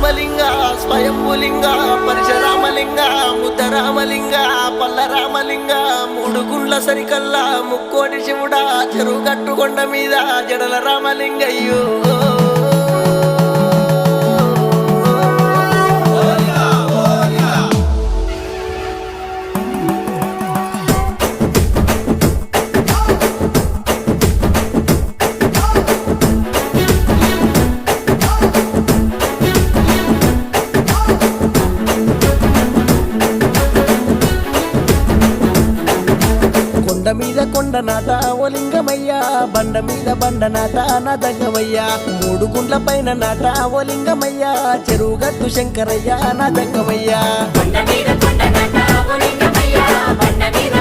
రామలింగ స్వయంభులింగ పరశురామలింగ ముద్దరామలింగ పల్లరామలింగ మూడు గుండ్ల సరికల్లా ముక్కోటి శివుడా చెరువు కట్టుకొండ మీద జడల రామలింగయ్యో కొండ మీద కొండనాట ఓ లింగమయ్యా బండ మీద బండనాట నా దంగమయ్యా మూడు గుండ్ల పైన నాట ఓ లింగమయ్యా చెరువు గట్టు శంకరయ్య నా దంగమయ్యా కొండ మీద కొండ నాట ఓ లింగమయ్యా బండ మీద